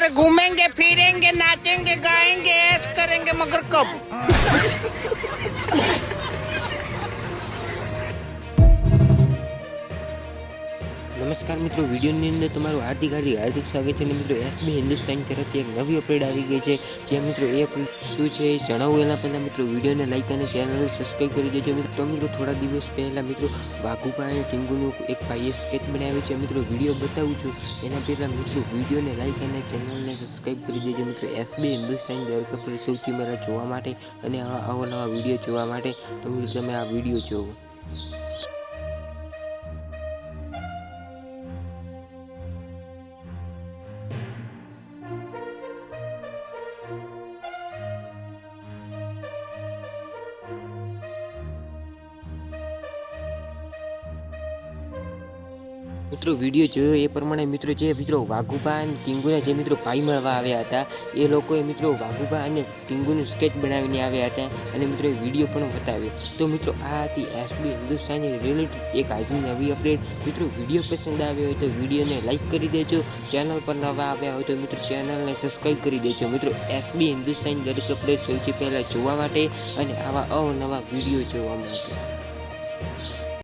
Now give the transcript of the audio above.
अरे घूमेंगे फिरेंगे नाचेंगे गाएंगे ऐश करेंगे मगर कब। नमस्कार मित्रों, वीडियोની અંદર તમારું હાર્दिक સ્વાગત છે। મિત્રો એસબી હિન્દુસ્તાન તરફથી એક નવી અપડેટ આવી ગઈ છે। જે મિત્રો એ અપડેટ શું છે એ જણાવું એના પહેલાં મિત્રો વિડીયોને લાઈક અને ચેનલને સબસ્ક્રાઈબ કરી દેજો। મિત્રો થોડા દિવસ પહેલાં મિત્રો વાઘુભાઈ ટીંગુનું એક ભાઈએ સ્કેચ બનાવ્યું છે। મિત્રો વિડીયો બતાવું છું એના પહેલાં મિત્રો વિડીયોને લાઈક અને ચેનલને સબસ્ક્રાઈબ કરી દેજો। મિત્રો એસબી હિન્દુસ્તાન દર કપડે સૌથી પહેલાં જોવા માટે અને આવા નવા વિડીયો જોવા માટે તો મિત્રો તમે આ વિડીયો જોવો। મિત્રો વિડીયો જોયો એ પ્રમાણે મિત્રો જે મિત્રો વાઘુબા અને ટીંગુના જે મિત્રો ભાઈ મળવા આવ્યા હતા એ લોકોએ મિત્રો વાઘુબા અને ટીંગુનું સ્કેચ બનાવીને આવ્યા હતા અને મિત્રો વિડીયો પણ બતાવ્યો। તો મિત્રો આ હતી એસબી હિન્દુસ્તાની રિલેટેડ એક આજની નવી અપડેટ। મિત્રો વિડીયો પસંદ આવ્યો હોય તો વિડીયોને લાઈક કરી દેજો। ચેનલ પર નવા આવ્યા હોય તો મિત્રો ચેનલને સબસ્ક્રાઈબ કરી દેજો। મિત્રો એસબી હિન્દુસ્તાન દરેક અપડેટ સૌથી પહેલાં જોવા માટે અને આવા અવનવા વિડીયો જોવા માટે।